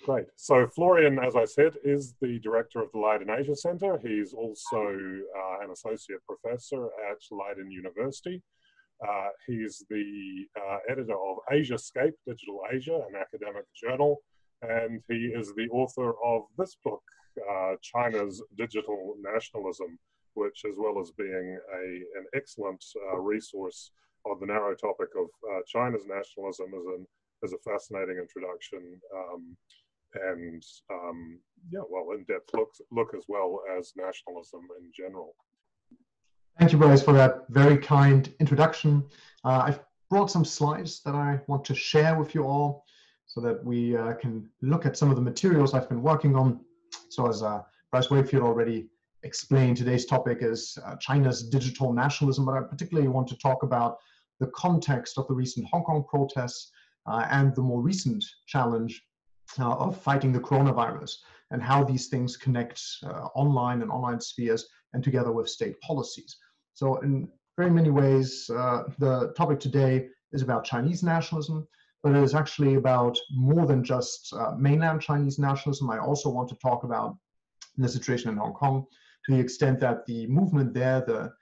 Great. So Florian, as I said, is the director of the Leiden Asia Center. He's also an associate professor at Leiden University. He's the editor of Asiascape, Digital Asia, an academic journal, and he is the author of this book, China's Digital Nationalism, which, as well as being an excellent resource on the narrow topic of China's nationalism, is a fascinating introduction and in-depth look as well as nationalism in general. Thank you, Bryce, for that very kind introduction. I've brought some slides that I want to share with you all so that we can look at some of the materials I've been working on. So as Bryce Wakefield already explained, today's topic is China's digital nationalism, but I particularly want to talk about the context of the recent Hong Kong protests and the more recent challenge of fighting the coronavirus and how these things connect online and online spheres and together with state policies. So in very many ways, the topic today is about Chinese nationalism, but it is actually about more than just mainland Chinese nationalism. I also want to talk about the situation in Hong Kong to the extent that the movement there, the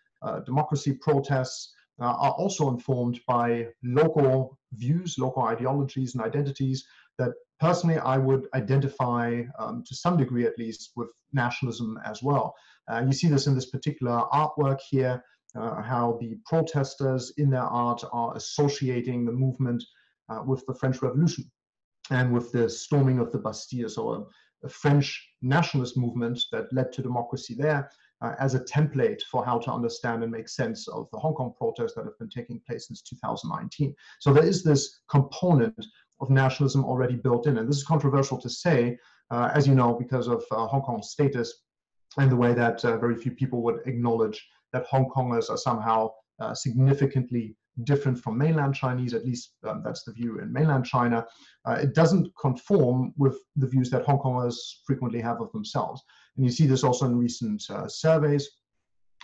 democracy protests, are also informed by local views, local ideologies and identities that personally I would identify to some degree at least with nationalism as well. You see this in this particular artwork here, how the protesters in their art are associating the movement with the French Revolution and with the storming of the Bastille. So a French nationalist movement that led to democracy there as a template for how to understand and make sense of the Hong Kong protests that have been taking place since 2019. So there is this component of nationalism already built in. And this is controversial to say, as you know, because of Hong Kong's status and the way that very few people would acknowledge that Hong Kongers are somehow significantly different from mainland Chinese, at least that's the view in mainland China. It doesn't conform with the views that Hong Kongers frequently have of themselves. And you see this also in recent surveys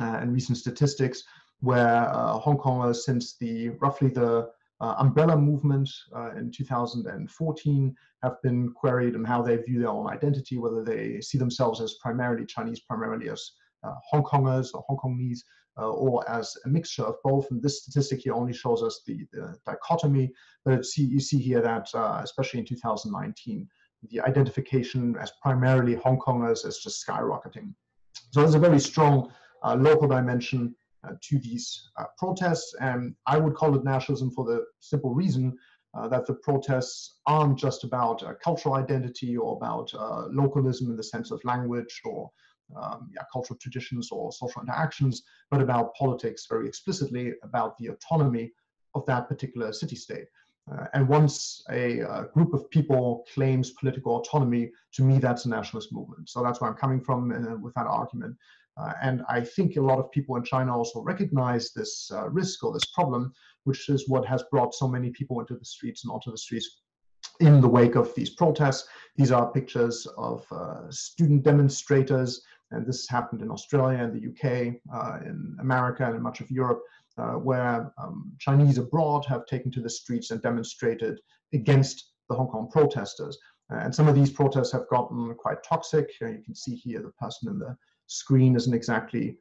and recent statistics where Hong Kongers, since roughly the umbrella movement in 2014, have been queried on how they view their own identity, whether they see themselves as primarily Chinese, primarily as Hong Kongers or Hong Kongese, or as a mixture of both. And this statistic here only shows us the dichotomy, but you see here that especially in 2019, the identification as primarily Hong Kongers is just skyrocketing. So there's a very strong local dimension to these protests, and I would call it nationalism for the simple reason that the protests aren't just about cultural identity or about localism in the sense of language or cultural traditions or social interactions, but about politics very explicitly, about the autonomy of that particular city-state. And once a group of people claims political autonomy, to me, that's a nationalist movement. So that's where I'm coming from with that argument. And I think a lot of people in China also recognize this risk or this problem, which is what has brought so many people into the streets and onto the streets in the wake of these protests. These are pictures of student demonstrators, and this happened in Australia and the UK, in America and in much of Europe, where Chinese abroad have taken to the streets and demonstrated against the Hong Kong protesters. And some of these protests have gotten quite toxic. You can see here the person in the screen isn't exactly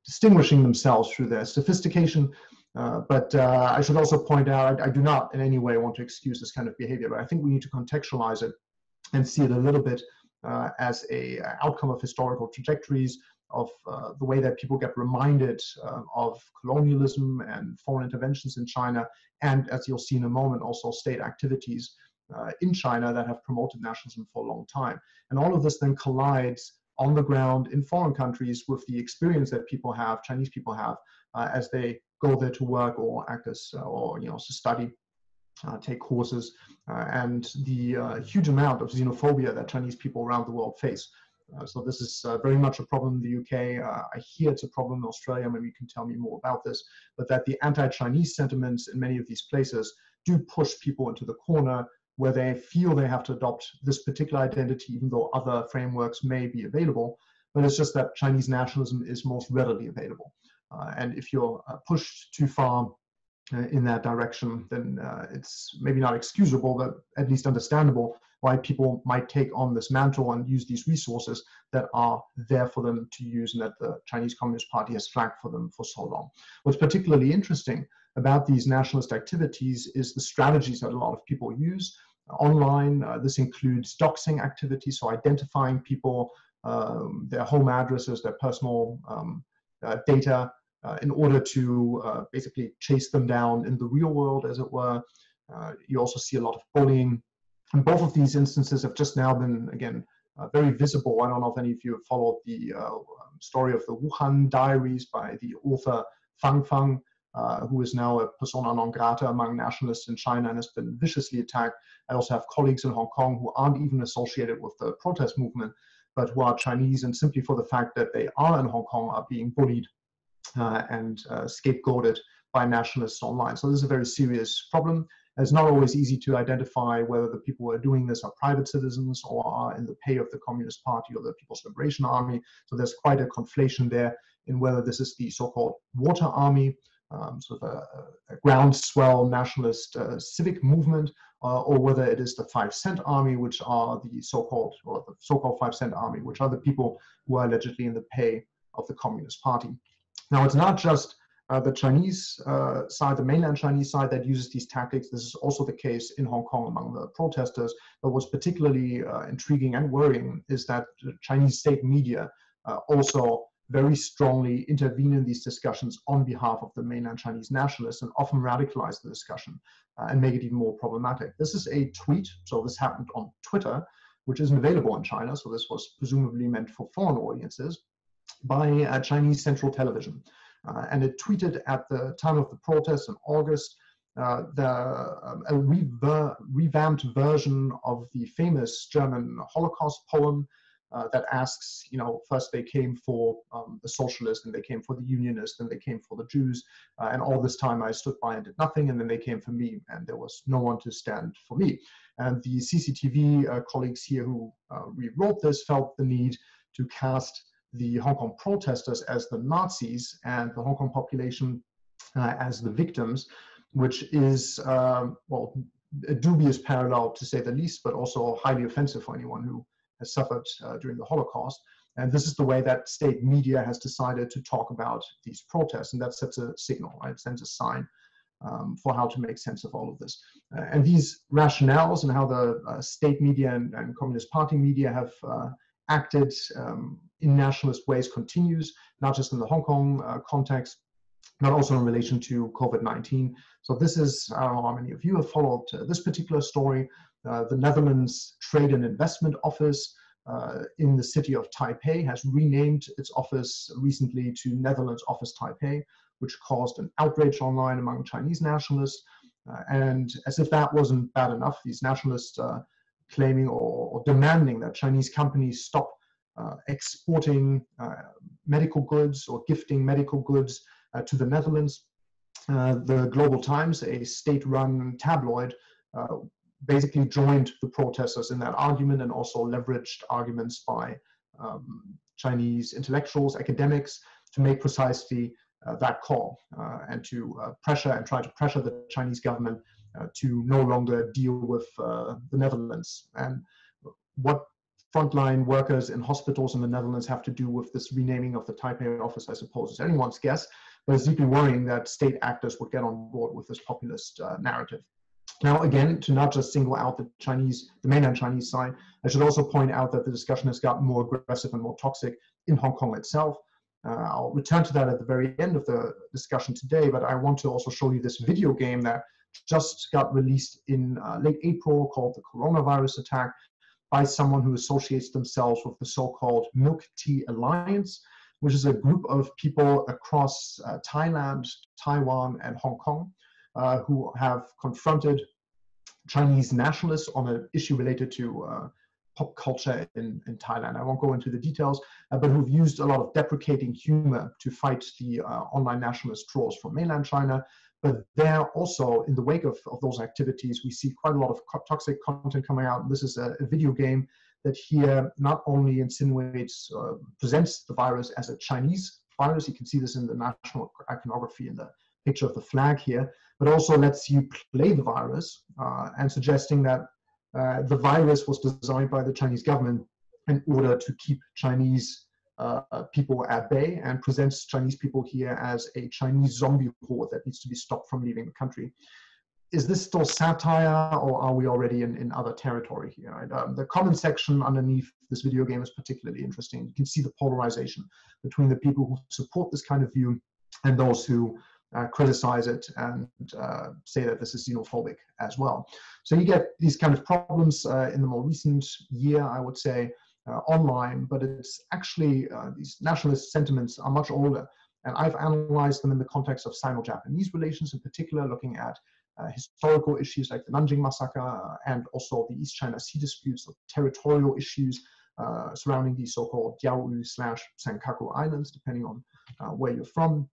distinguishing themselves through their sophistication. But I should also point out, I do not in any way want to excuse this kind of behavior, but I think we need to contextualize it and see it a little bit as an outcome of historical trajectories, of the way that people get reminded of colonialism and foreign interventions in China, and as you'll see in a moment, also state activities in China that have promoted nationalism for a long time. And all of this then collides on the ground in foreign countries with the experience that people have, Chinese people have, as they go there to work or act as, or to study, take courses, and the huge amount of xenophobia that Chinese people around the world face. So this is very much a problem in the UK. I hear it's a problem in Australia. Maybe you can tell me more about this, but that the anti-Chinese sentiments in many of these places do push people into the corner where they feel they have to adopt this particular identity, even though other frameworks may be available. But it's just that Chinese nationalism is most readily available. And if you're pushed too far in that direction, then it's maybe not excusable, but at least understandable why people might take on this mantle and use these resources that are there for them to use and that the Chinese Communist Party has flagged for them for so long. What's particularly interesting about these nationalist activities is the strategies that a lot of people use online. This includes doxing activities, so identifying people, their home addresses, their personal data, in order to basically chase them down in the real world, as it were. You also see a lot of bullying. And both of these instances have just now been, again, very visible. I don't know if any of you have followed the story of the Wuhan Diaries by the author Fang Fang, who is now a persona non grata among nationalists in China and has been viciously attacked. I also have colleagues in Hong Kong who aren't even associated with the protest movement, but who are Chinese, and simply for the fact that they are in Hong Kong are being bullied and scapegoated by nationalists online. So this is a very serious problem. It's not always easy to identify whether the people who are doing this are private citizens or are in the pay of the Communist Party or the People's Liberation Army. So there's quite a conflation there in whether this is the so-called water army, sort of a groundswell nationalist civic movement, or whether it is the 5 Cent Army, which are the so-called 5 Cent Army, which are the people who are allegedly in the pay of the Communist Party. Now, it's not just the Chinese side, the mainland Chinese side, that uses these tactics. This is also the case in Hong Kong among the protesters. But what's particularly intriguing and worrying is that the Chinese state media also very strongly intervene in these discussions on behalf of the mainland Chinese nationalists and often radicalize the discussion and make it even more problematic. This is a tweet, so this happened on Twitter, which isn't available in China, so this was presumably meant for foreign audiences, by Chinese Central Television. And it tweeted at the time of the protests in August a revamped version of the famous German Holocaust poem that asks, first they came for the socialists, and they came for the unionists, and they came for the Jews, and all this time I stood by and did nothing, and then they came for me, and there was no one to stand for me. And the CCTV colleagues here who rewrote this felt the need to cast the Hong Kong protesters as the Nazis and the Hong Kong population as the victims, which is, well, a dubious parallel to say the least, but also highly offensive for anyone who has suffered during the Holocaust. And this is the way that state media has decided to talk about these protests, and that sets a signal, right? It sends a sign for how to make sense of all of this. And these rationales and how the state media and Communist Party media have acted in nationalist ways continues, not just in the Hong Kong context, but also in relation to COVID-19. So this is, I don't know how many of you have followed this particular story. The Netherlands Trade and Investment Office in the city of Taipei has renamed its office recently to Netherlands Office Taipei, which caused an outrage online among Chinese nationalists. And as if that wasn't bad enough, these nationalists claiming or demanding that Chinese companies stop exporting medical goods or gifting medical goods to the Netherlands. The Global Times, a state-run tabloid, basically joined the protesters in that argument and also leveraged arguments by Chinese intellectuals, academics, to make precisely that call and to try to pressure the Chinese government to no longer deal with the Netherlands. And what frontline workers in hospitals in the Netherlands have to do with this renaming of the Taipei office, I suppose, is anyone's guess, but it's deeply worrying that state actors would get on board with this populist narrative. Now, again, to not just single out the mainland Chinese side, I should also point out that the discussion has gotten more aggressive and more toxic in Hong Kong itself. I'll return to that at the very end of the discussion today, but I want to also show you this video game that just got released in late April called The Coronavirus Attack by someone who associates themselves with the so-called Milk Tea Alliance, which is a group of people across Thailand, Taiwan, and Hong Kong who have confronted Chinese nationalists on an issue related to pop culture in Thailand. I won't go into the details, but who've used a lot of deprecating humor to fight the online nationalist trolls from mainland China. But there also, in the wake of those activities, we see quite a lot of toxic content coming out. This is a video game that here not only insinuates, presents the virus as a Chinese virus, you can see this in the national iconography in the picture of the flag here, but also lets you play the virus and suggesting that The virus was designed by the Chinese government in order to keep Chinese people at bay and presents Chinese people here as a Chinese zombie horde that needs to be stopped from leaving the country. Is this still satire, or are we already in other territory here? Right? The comment section underneath this video game is particularly interesting. You can see the polarization between the people who support this kind of view and those who criticize it and say that this is xenophobic as well. So you get these kind of problems in the more recent year, I would say, online, but it's actually, these nationalist sentiments are much older. And I've analyzed them in the context of Sino-Japanese relations, in particular, looking at historical issues like the Nanjing massacre and also the East China Sea disputes, so territorial issues surrounding the so-called Diaoyu/Senkaku Islands, depending on where you're from.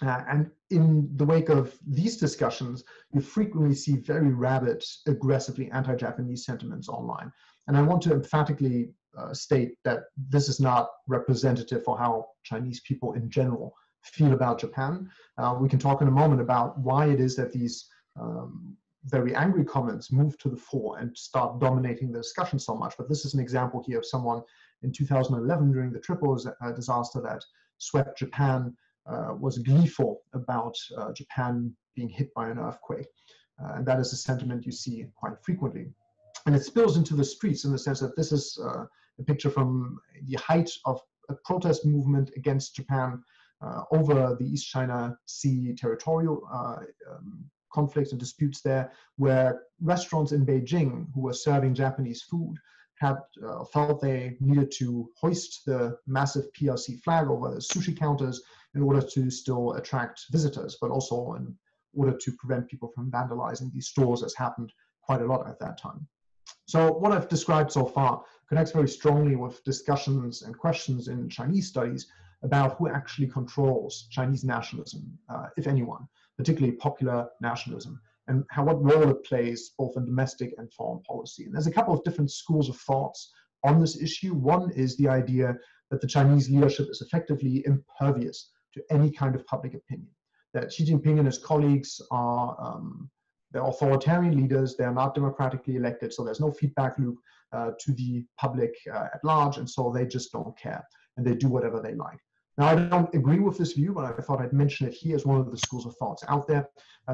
And in the wake of these discussions, you frequently see very rabid, aggressively anti-Japanese sentiments online. And I want to emphatically state that this is not representative for how Chinese people in general feel about Japan. We can talk in a moment about why it is that these very angry comments move to the fore and start dominating the discussion so much. But this is an example here of someone in 2011 during the Tripoli disaster that swept Japan, was gleeful about Japan being hit by an earthquake. And that is a sentiment you see quite frequently. And it spills into the streets in the sense that this is a picture from the height of a protest movement against Japan over the East China Sea territorial conflicts and disputes there, where restaurants in Beijing who were serving Japanese food had felt they needed to hoist the massive PRC flag over the sushi counters in order to still attract visitors, but also in order to prevent people from vandalizing these stores, as happened quite a lot at that time. So what I've described so far connects very strongly with discussions and questions in Chinese studies about who actually controls Chinese nationalism, if anyone, particularly popular nationalism, and what role it plays both in domestic and foreign policy. And there's a couple of different schools of thoughts on this issue. One is the idea that the Chinese leadership is effectively impervious to any kind of public opinion, that Xi Jinping and his colleagues are they're authoritarian leaders, they're not democratically elected, so there's no feedback loop to the public at large, and so they just don't care, and they do whatever they like. Now, I don't agree with this view, but I thought I'd mention it here as one of the schools of thoughts out there.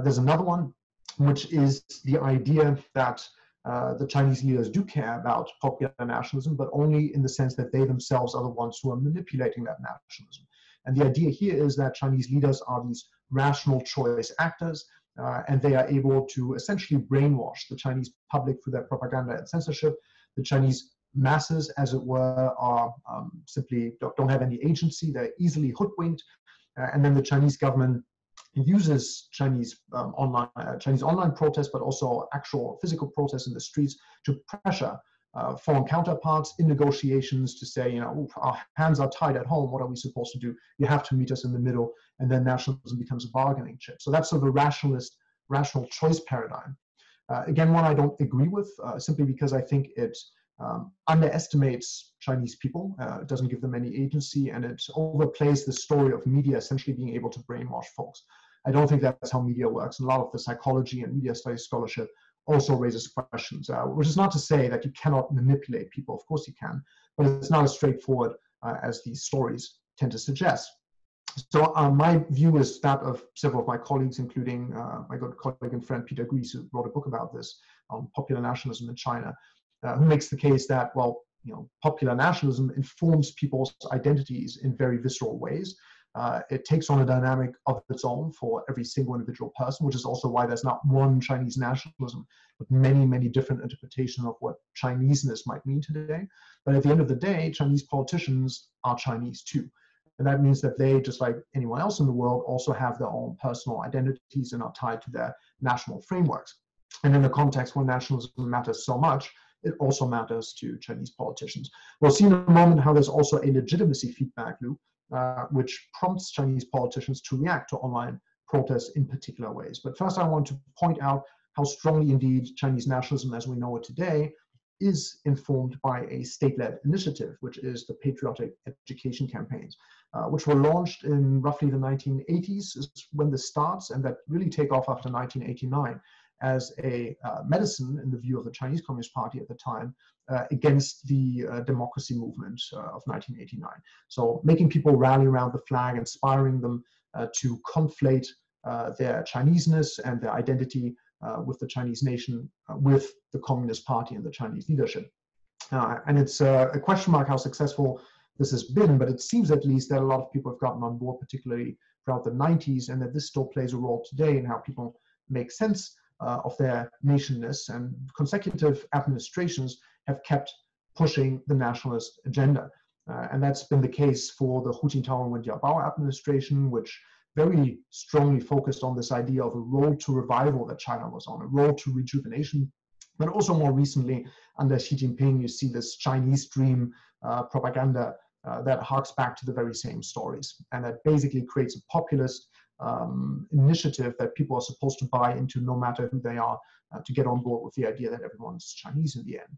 There's another one, which is the idea that the Chinese leaders do care about popular nationalism, but only in the sense that they themselves are the ones who are manipulating that nationalism. And the idea here is that Chinese leaders are these rational choice actors, and they are able to essentially brainwash the Chinese public through their propaganda and censorship. The Chinese masses, as it were, are simply don't have any agency. They're easily hoodwinked, and then the Chinese government uses Chinese online protests, but also actual physical protests in the streets to pressure foreign counterparts in negotiations to say, our hands are tied at home. What are we supposed to do? You have to meet us in the middle, and then nationalism becomes a bargaining chip. So that's sort of a rational choice paradigm. Again, one I don't agree with, simply because I think it underestimates Chinese people. It doesn't give them any agency, and it overplays the story of media essentially being able to brainwash folks. I don't think that's how media works. And a lot of the psychology and media studies scholarship also raises questions, which is not to say that you cannot manipulate people. Of course you can, but it's not as straightforward as these stories tend to suggest. So my view is that of several of my colleagues, including my good colleague and friend Peter Gries, who wrote a book about this on popular nationalism in China, who makes the case that, well, popular nationalism informs people's identities in very visceral ways. It takes on a dynamic of its own for every single individual person, which is also why there's not one Chinese nationalism, but many, many different interpretations of what Chineseness might mean today. But at the end of the day, Chinese politicians are Chinese too. And that means that they, just like anyone else in the world, also have their own personal identities and are tied to their national frameworks. And in the context where nationalism matters so much, it also matters to Chinese politicians. We'll see in a moment how there's also a legitimacy feedback loop, which prompts Chinese politicians to react to online protests in particular ways. But first, I want to point out how strongly indeed Chinese nationalism as we know it today is informed by a state-led initiative, which is the patriotic education campaigns, which were launched in roughly the 1980s is when this starts, and that really take off after 1989. as a medicine, in the view of the Chinese Communist Party at the time, against the democracy movement of 1989. So making people rally around the flag, inspiring them to conflate their Chineseness and their identity with the Chinese nation, with the Communist Party and the Chinese leadership. And it's a question mark how successful this has been, but it seems at least that a lot of people have gotten on board, particularly throughout the 90s, and that this still plays a role today in how people make sense of their nationness, and consecutive administrations have kept pushing the nationalist agenda. And that's been the case for the Hu Jintao and Wen Jiabao administration, which very strongly focused on this idea of a road to revival that China was on, a road to rejuvenation. But also more recently, under Xi Jinping, you see this Chinese dream propaganda that harks back to the very same stories. And that basically creates a populist initiative that people are supposed to buy into no matter who they are, to get on board with the idea that everyone's Chinese in the end.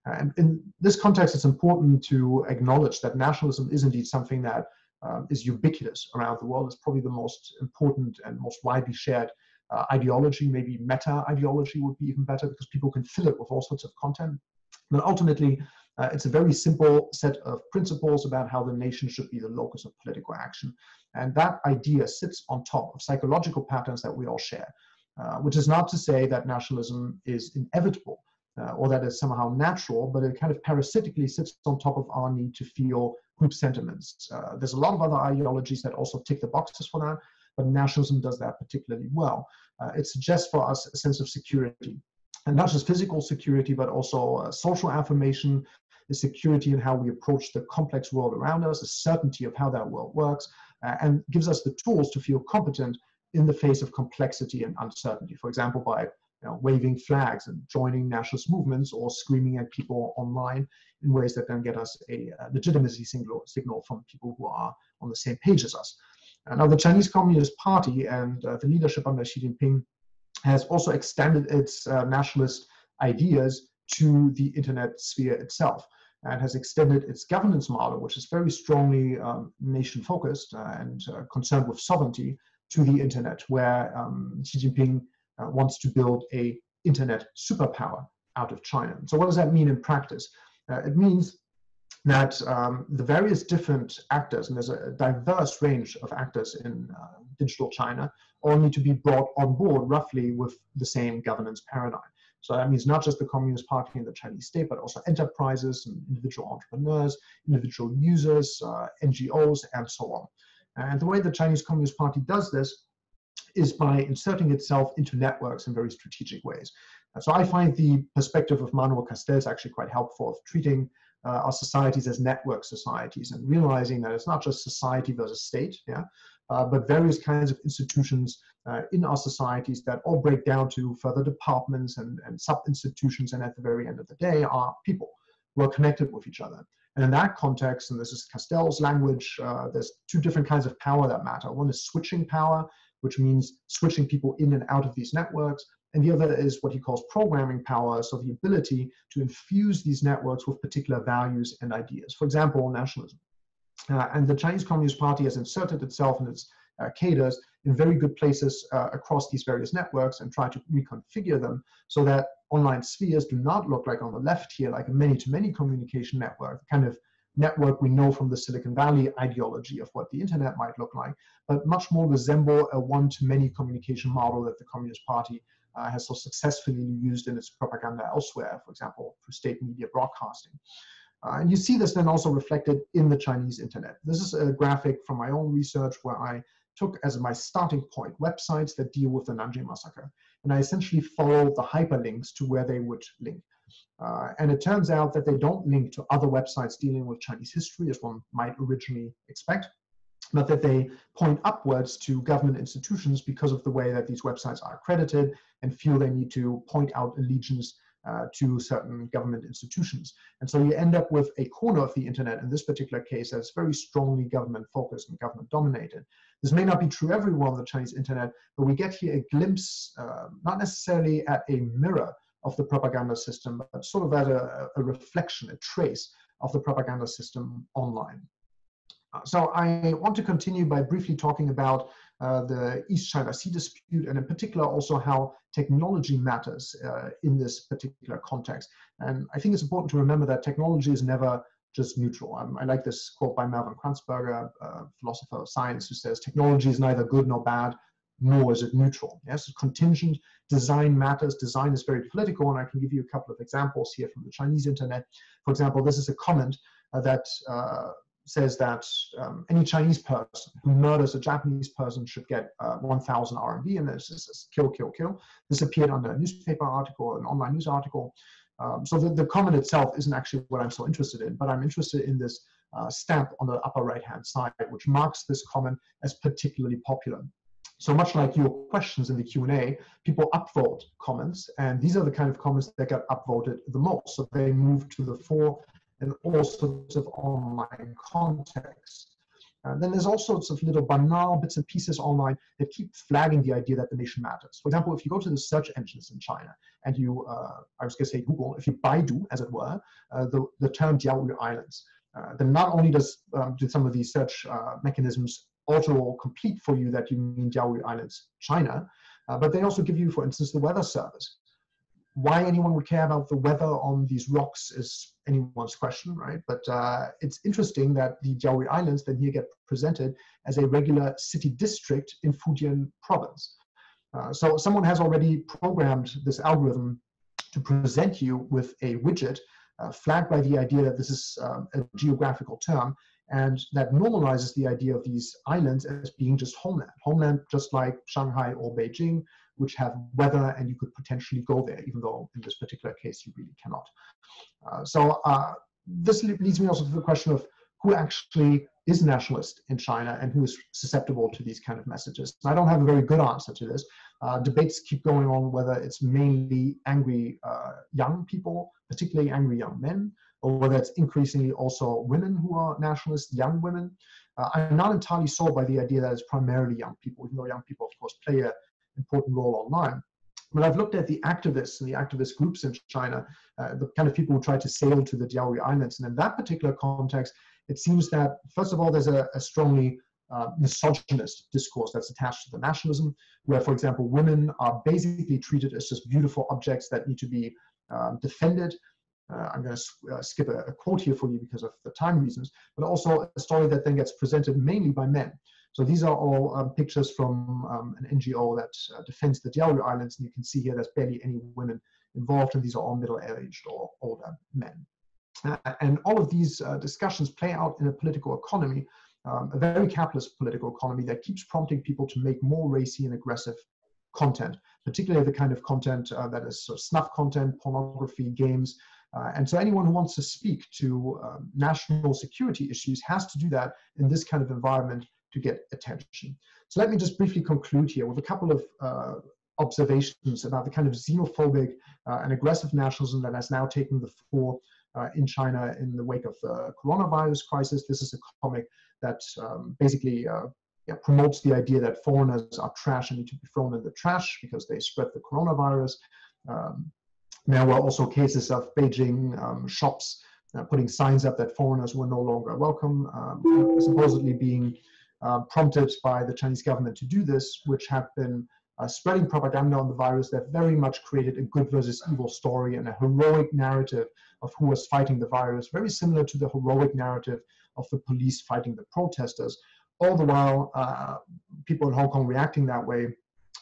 And in this context, it's important to acknowledge that nationalism is indeed something that is ubiquitous around the world. It's probably the most important and most widely shared ideology. Maybe meta ideology would be even better, because people can fill it with all sorts of content. But ultimately, it's a very simple set of principles about how the nation should be the locus of political action. And that idea sits on top of psychological patterns that we all share, which is not to say that nationalism is inevitable or that it's somehow natural, but it kind of parasitically sits on top of our need to feel group sentiments. There's a lot of other ideologies that also tick the boxes for that, but nationalism does that particularly well. It suggests for us a sense of security, and not just physical security, but also social affirmation, the security in how we approach the complex world around us, a certainty of how that world works, and gives us the tools to feel competent in the face of complexity and uncertainty. For example, by waving flags and joining nationalist movements, or screaming at people online in ways that then get us a legitimacy signal from people who are on the same page as us. Now, the Chinese Communist Party and the leadership under Xi Jinping has also extended its nationalist ideas to the internet sphere itself, and has extended its governance model, which is very strongly nation-focused and concerned with sovereignty, to the internet, where Xi Jinping wants to build a internet superpower out of China. So what does that mean in practice? It means that the various different actors, and there's a diverse range of actors in digital China, all need to be brought on board roughly with the same governance paradigm. So that means not just the Communist Party and the Chinese state, but also enterprises and individual entrepreneurs, individual users, NGOs, and so on. And the way the Chinese Communist Party does this is by inserting itself into networks in very strategic ways. So I find the perspective of Manuel Castells actually quite helpful, of treating our societies as network societies, and realizing that it's not just society versus state, but various kinds of institutions in our societies that all break down to further departments and sub-institutions, and at the very end of the day are people who are connected with each other. And in that context, and this is Castells' language, there's two different kinds of power that matter. One is switching power, which means switching people in and out of these networks. And the other is what he calls programming power, so the ability to infuse these networks with particular values and ideas. For example, nationalism. And the Chinese Communist Party has inserted itself and its cadres in very good places across these various networks, and try to reconfigure them so that online spheres do not look like on the left here, like a many-to-many communication network, kind of network we know from the Silicon Valley ideology of what the internet might look like, but much more resemble a one-to-many communication model that the Communist Party has so successfully used in its propaganda elsewhere, for example, through state media broadcasting. And you see this then also reflected in the Chinese internet. This is a graphic from my own research where I took as my starting point websites that deal with the Nanjing massacre. And I essentially follow the hyperlinks to where they would link. And it turns out that they don't link to other websites dealing with Chinese history, as one might originally expect, but that they point upwards to government institutions because of the way that these websites are accredited, and feel they need to point out allegiance to certain government institutions. And so you end up with a corner of the internet, in this particular case, that's very strongly government focused and government dominated. This may not be true everywhere on the Chinese internet, but we get here a glimpse, not necessarily at a mirror of the propaganda system, but sort of at a reflection, a trace of the propaganda system online. So I want to continue by briefly talking about the East China Sea dispute, and in particular also how technology matters in this particular context. And I think it's important to remember that technology is never just neutral. I like this quote by Melvin Kranzberger, a philosopher of science, who says, technology is neither good nor bad, nor is it neutral. Yes, it's contingent. Design matters. Design is very political, and I can give you a couple of examples here from the Chinese internet. For example, this is a comment that says that any Chinese person who murders a Japanese person should get 1,000 RMB, and this is kill, kill, kill. This appeared on a newspaper article, an online news article. So the comment itself isn't actually what I'm so interested in, but I'm interested in this stamp on the upper right-hand side, which marks this comment as particularly popular. So much like your questions in the Q&A, people upvote comments, and these are the kind of comments that get upvoted the most. So they move to the fore in all sorts of online contexts. Then there's all sorts of little banal bits and pieces online that keep flagging the idea that the nation matters. For example, if you go to the search engines in China and you, I was going to say Google, if you Baidu, as it were, the term Diaoyu Islands, then not only do some of these search mechanisms auto-complete for you that you mean Diaoyu Islands, China, but they also give you, for instance, the weather service. Why anyone would care about the weather on these rocks is anyone's question, right? But it's interesting that the Diaoyu Islands then here get presented as a regular city district in Fujian province. So someone has already programmed this algorithm to present you with a widget flagged by the idea that this is a geographical term, and that normalizes the idea of these islands as being just homeland. Homeland just like Shanghai or Beijing, which have weather and you could potentially go there, even though in this particular case you really cannot. This leads me also to the question of who actually is nationalist in China and who is susceptible to these kind of messages. I don't have a very good answer to this. Debates keep going on whether it's mainly angry young people, particularly angry young men, or whether it's increasingly also women who are nationalist, young women. I'm not entirely sold by the idea that it's primarily young people, even though young people, of course, play an important role online. But I've looked at the activists and the activist groups in China, the kind of people who try to sail to the Diaoyu Islands. And in that particular context, it seems that, first of all, there's a strongly misogynist discourse that's attached to the nationalism, where, for example, women are basically treated as just beautiful objects that need to be defended. I'm going to skip a quote here for you because of the time reasons, but also a story that then gets presented mainly by men. So these are all pictures from an NGO that defends the Diaoyu Islands, and you can see here there's barely any women involved, and these are all middle-aged or older men. And all of these discussions play out in a political economy, a very capitalist political economy that keeps prompting people to make more racy and aggressive content, particularly the kind of content that is sort of snuff content, pornography, games. And so anyone who wants to speak to national security issues has to do that in this kind of environment to get attention. So let me just briefly conclude here with a couple of observations about the kind of xenophobic and aggressive nationalism that has now taken the fore in China in the wake of the coronavirus crisis. This is a comic that basically promotes the idea that foreigners are trash and need to be thrown in the trash because they spread the coronavirus. There were also cases of Beijing shops putting signs up that foreigners were no longer welcome, supposedly being prompted by the Chinese government to do this, which have been spreading propaganda on the virus that very much created a good versus evil story and a heroic narrative of who was fighting the virus, very similar to the heroic narrative of the police fighting the protesters. All the while, people in Hong Kong reacting that way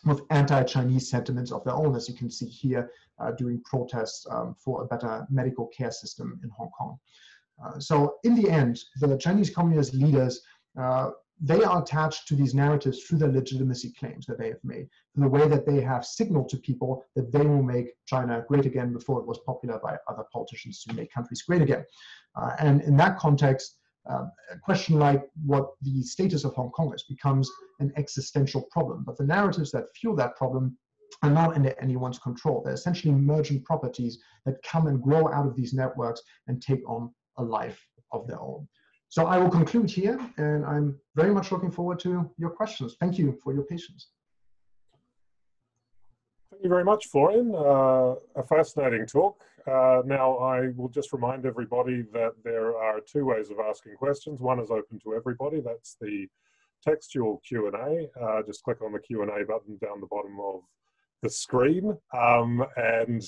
with anti-Chinese sentiments of their own, as you can see here, during protests for a better medical care system in Hong Kong. So in the end, the Chinese communist leaders, they are attached to these narratives through the legitimacy claims that they have made, in the way that they have signaled to people that they will make China great again before it was popular by other politicians to make countries great again. And in that context, a question like what the status of Hong Kong is becomes an existential problem. But the narratives that fuel that problem are not under anyone's control. They're essentially emergent properties that come and grow out of these networks and take on a life of their own. So I will conclude here, and I'm very much looking forward to your questions. Thank you for your patience. Thank you very much, Florian. A fascinating talk. Now, I will just remind everybody that there are two ways of asking questions. One is open to everybody. That's the textual Q&A. Just click on the Q&A button down the bottom of the screen, and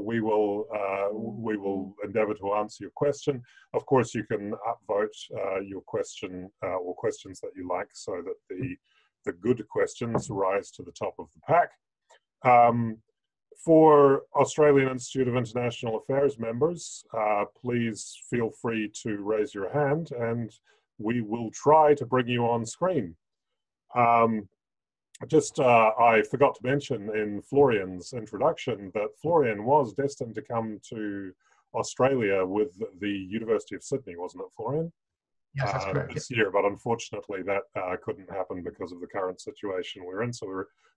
we will endeavour to answer your question. Of course, you can upvote your question or questions that you like, so that the good questions rise to the top of the pack. For Australian Institute of International Affairs members, please feel free to raise your hand and we will try to bring you on screen. I forgot to mention in Florian's introduction that Florian was destined to come to Australia with the University of Sydney, wasn't it, Florian? Yes, that's correct. This year, but unfortunately that couldn't happen because of the current situation we're in. So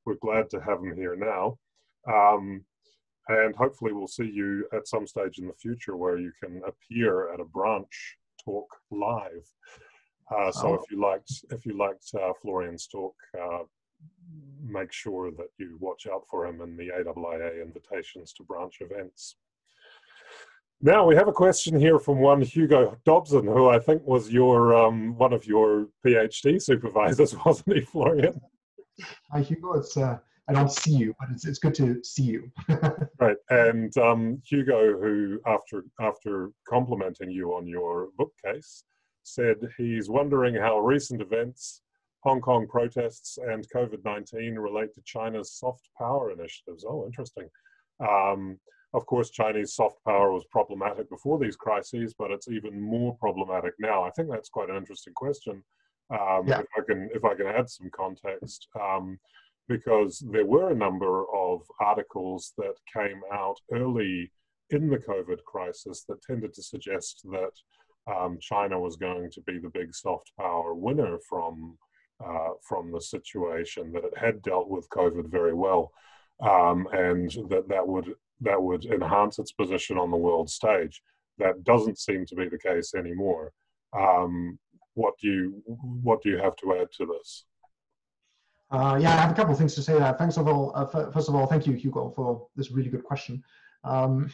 we're glad to have him here now. And hopefully we'll see you at some stage in the future where you can appear at a branch talk live. So if you liked Florian's talk, make sure that you watch out for him in the AIIA invitations to branch events. Now we have a question here from one Hugo Dobson, who I think was your one of your PhD supervisors, wasn't he, Florian? Hi Hugo, it's I don't see you, but it's good to see you. Right, and Hugo, who after complimenting you on your bookcase, said he's wondering how recent events, Hong Kong protests and COVID-19 relate to China's soft power initiatives. Oh, interesting. Of course, Chinese soft power was problematic before these crises, but it's even more problematic now. I think that's quite an interesting question. If I can add some context, because there were a number of articles that came out early in the COVID crisis that tended to suggest that China was going to be the big soft power winner from the situation, that it had dealt with COVID very well, and that would enhance its position on the world stage. That doesn't seem to be the case anymore. What do you have to add to this? Yeah, I have a couple of things to say there. First of all, thank you, Hugo, for this really good question. I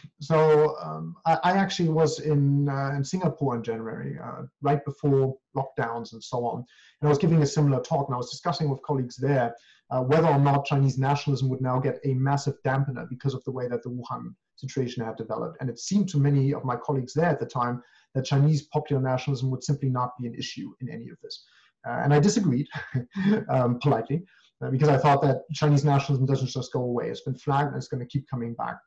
actually was in Singapore in January, right before lockdowns and so on. And I was giving a similar talk, and I was discussing with colleagues there whether or not Chinese nationalism would now get a massive dampener because of the way that the Wuhan situation had developed. And it seemed to many of my colleagues there at the time that Chinese popular nationalism would simply not be an issue in any of this. And I disagreed politely, because I thought that Chinese nationalism doesn't just go away. It's been flagged and it's going to keep coming back.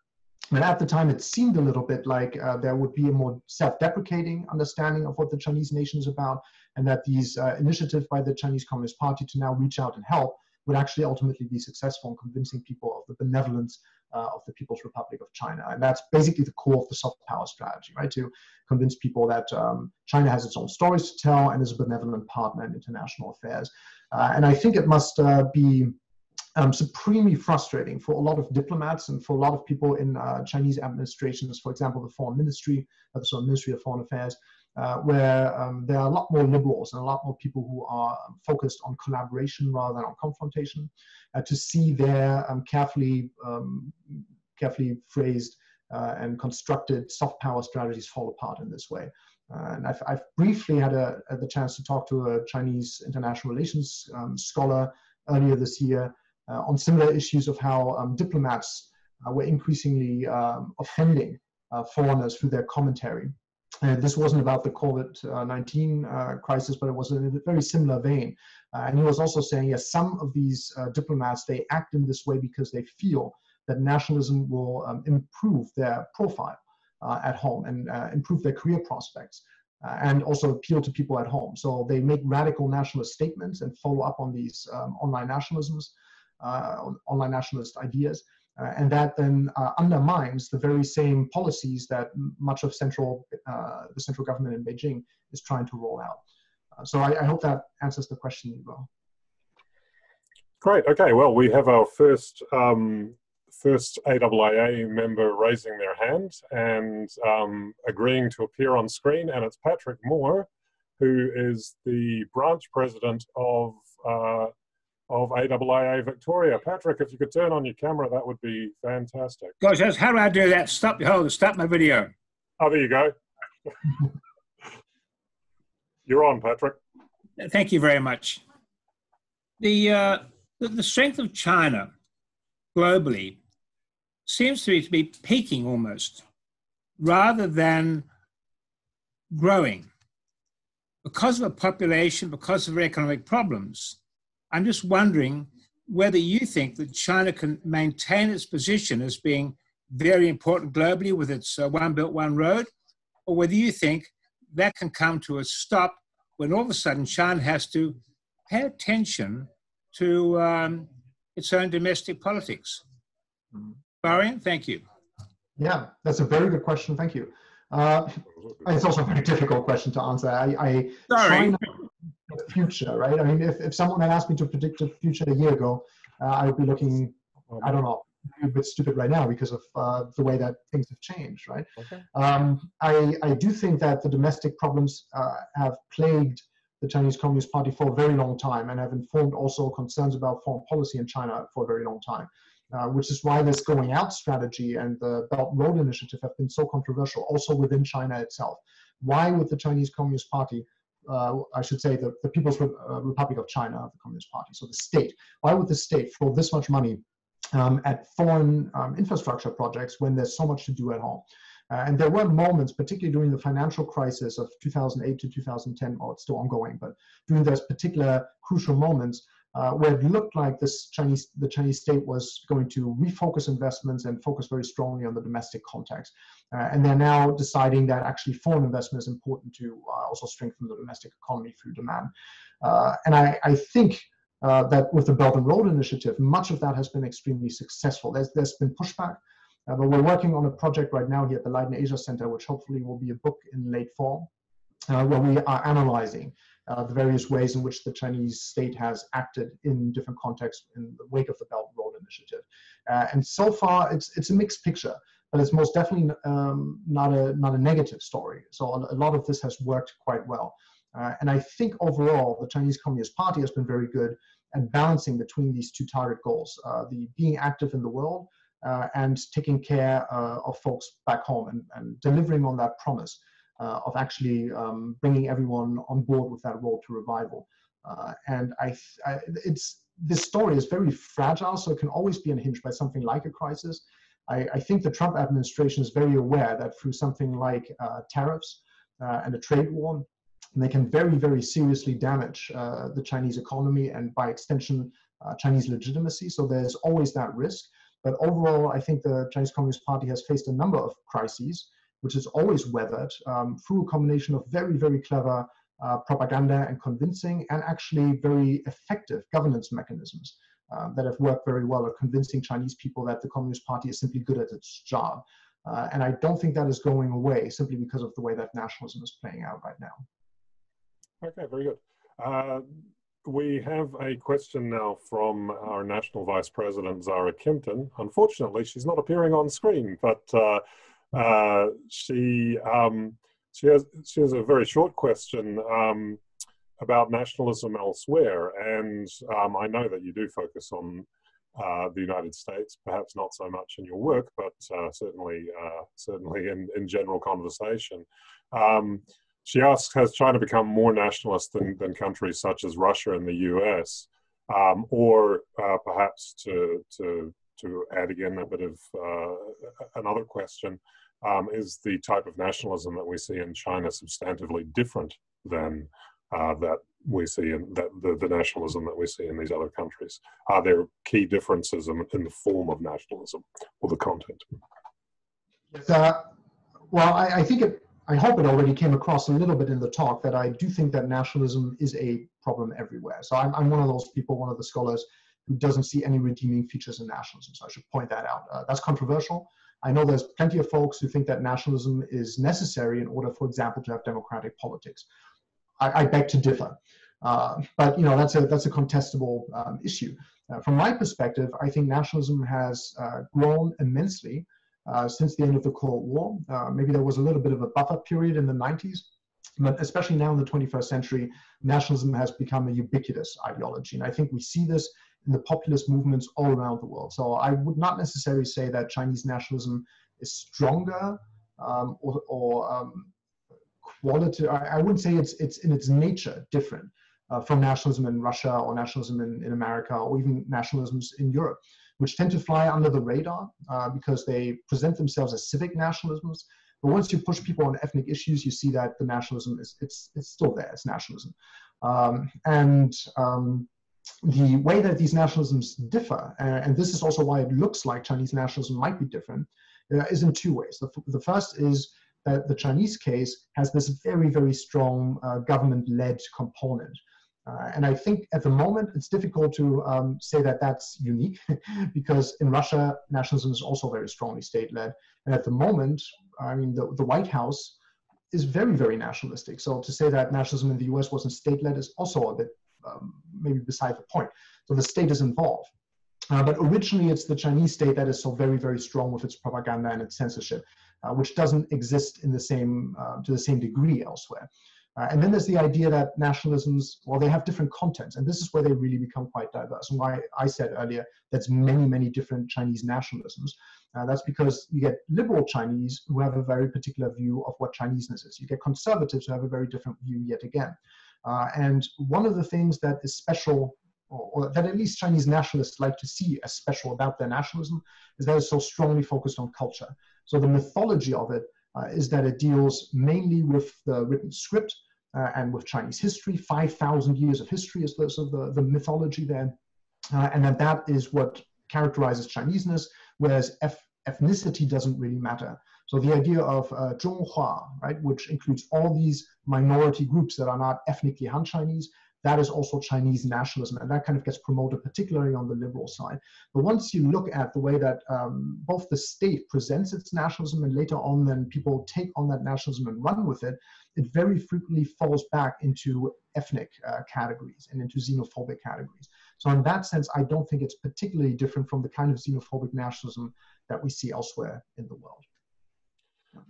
And at the time, it seemed a little bit like there would be a more self-deprecating understanding of what the Chinese nation is about, and that these initiatives by the Chinese Communist Party to now reach out and help would actually ultimately be successful in convincing people of the benevolence of the People's Republic of China. And that's basically the core of the soft power strategy, right? To convince people that China has its own stories to tell and is a benevolent partner in international affairs. And I think it must be supremely frustrating for a lot of diplomats and for a lot of people in Chinese administrations, for example, the Foreign Ministry, the Ministry of Foreign Affairs, where there are a lot more liberals and a lot more people who are focused on collaboration rather than on confrontation, to see their carefully phrased and constructed soft power strategies fall apart in this way. And I've briefly had the chance to talk to a Chinese international relations scholar earlier this year on similar issues of how diplomats were increasingly offending foreigners through their commentary. This wasn't about the COVID-19 crisis, but it was in a very similar vein. And he was also saying, yes, some of these diplomats, they act in this way because they feel that nationalism will improve their profile at home and improve their career prospects, and also appeal to people at home. So they make radical nationalist statements and follow up on these online nationalist ideas. And that then undermines the very same policies that much of the central government in Beijing is trying to roll out. So I hope that answers the question, Hugo. Great. Okay. Well, we have our first AIIA member raising their hand and agreeing to appear on screen, and it's Patrick Moore, who is the branch president of AIIA Victoria. Patrick, if you could turn on your camera, that would be fantastic. Gosh, how do I do that? Stop my video. Oh, there you go. You're on, Patrick. Thank you very much. The strength of China globally seems to be peaking almost, rather than growing. Because of a population, because of economic problems, I'm just wondering whether you think that China can maintain its position as being very important globally with its One Belt, One Road, or whether you think that can come to a stop when all of a sudden China has to pay attention to its own domestic politics. Florian, thank you. Yeah, that's a very good question. Thank you. It's also a very difficult question to answer. I try not to predict the future, right? I mean, if someone had asked me to predict the future a year ago, I would be looking, I don't know, a bit stupid right now because of the way that things have changed, right? Okay. I do think that the domestic problems have plagued the Chinese Communist Party for a very long time and have informed also concerns about foreign policy in China for a very long time. Which is why this going out strategy and the Belt and Road Initiative have been so controversial, also within China itself. Why would the Chinese Communist Party, I should say the People's Republic of China, the Communist Party, so the state, why would the state throw this much money at foreign infrastructure projects when there's so much to do at home? And there were moments, particularly during the financial crisis of 2008 to 2010, or it's still ongoing, but during those particular crucial moments, where it looked like the Chinese state was going to refocus investments and focus very strongly on the domestic context. And they're now deciding that actually foreign investment is important to also strengthen the domestic economy through demand. And I think that with the Belt and Road Initiative, much of that has been extremely successful. There's been pushback, but we're working on a project right now here at the Leiden Asia Center, which hopefully will be a book in late fall, where we are analyzing the various ways in which the Chinese state has acted in different contexts in the wake of the Belt and Road Initiative. And so far, it's a mixed picture, but it's most definitely not a negative story. So a lot of this has worked quite well. And I think overall, the Chinese Communist Party has been very good at balancing between these two target goals, the being active in the world and taking care of folks back home and delivering on that promise. Of actually bringing everyone on board with that road to revival. And this story is very fragile, so it can always be unhinged by something like a crisis. I think the Trump administration is very aware that through something like tariffs and a trade war, they can very, very seriously damage the Chinese economy and by extension, Chinese legitimacy. So there's always that risk. But overall, I think the Chinese Communist Party has faced a number of crises, which is always weathered through a combination of very, very clever propaganda and convincing and actually very effective governance mechanisms that have worked very well at convincing Chinese people that the Communist Party is simply good at its job. And I don't think that is going away simply because of the way that nationalism is playing out right now. Okay, very good. We have a question now from our National Vice President, Zara Kimpton. Unfortunately, she's not appearing on screen, but she has a very short question about nationalism elsewhere, and I know that you do focus on the United States, perhaps not so much in your work, but certainly in general conversation. She asks, has China become more nationalist than countries such as Russia and the US, or perhaps to add again a bit of another question. Is the type of nationalism that we see in China substantively different than that we see in the nationalism that we see in these other countries? Are there key differences in the form of nationalism or the content? Well, I hope it already came across a little bit in the talk that I do think that nationalism is a problem everywhere. So I'm one of those people, one of the scholars who doesn't see any redeeming features in nationalism. So I should point that out. That's controversial. I know there's plenty of folks who think that nationalism is necessary in order, for example, to have democratic politics. I beg to differ, but that's a contestable issue. From my perspective, I think nationalism has grown immensely since the end of the Cold War. Maybe there was a little bit of a buffer period in the 90s, but especially now in the 21st century, nationalism has become a ubiquitous ideology, and I think we see this in the populist movements all around the world. So I would not necessarily say that Chinese nationalism is stronger or quality. I wouldn't say it's in its nature different. from nationalism in Russia or nationalism in America or even nationalisms in Europe, which tend to fly under the radar because they present themselves as civic nationalisms. But once you push people on ethnic issues, you see that the nationalism it's still there, it's nationalism. The way that these nationalisms differ, and this is also why it looks like Chinese nationalism might be different, is in two ways. The first is that the Chinese case has this very, very strong government-led component. And I think at the moment it's difficult to say that that's unique because in Russia, nationalism is also very strongly state-led. And at the moment, I mean, the White House is very, very nationalistic. So to say that nationalism in the US wasn't state-led is also a bit maybe beside the point. So the state is involved. But originally it's the Chinese state that is so very, very strong with its propaganda and its censorship, which doesn't exist in the same, to the same degree elsewhere. And then there's the idea that nationalisms, well, they have different contents, and this is where they really become quite diverse. And why I said earlier, that's many, many different Chinese nationalisms. That's because you get liberal Chinese who have a very particular view of what Chineseness is. You get conservatives who have a very different view yet again. And one of the things that is special, or that at least Chinese nationalists like to see as special about their nationalism, is that it's so strongly focused on culture. So the mythology of it is that it deals mainly with the written script and with Chinese history. 5,000 years of history is the mythology there. And that is what characterizes Chineseness, whereas ethnicity doesn't really matter. So the idea of Zhonghua, right, which includes all these minority groups that are not ethnically Han Chinese, that is also Chinese nationalism, and that kind of gets promoted particularly on the liberal side. But once you look at the way that both the state presents its nationalism and later on then people take on that nationalism and run with it, it very frequently falls back into ethnic categories and into xenophobic categories. So in that sense, I don't think it's particularly different from the kind of xenophobic nationalism that we see elsewhere in the world.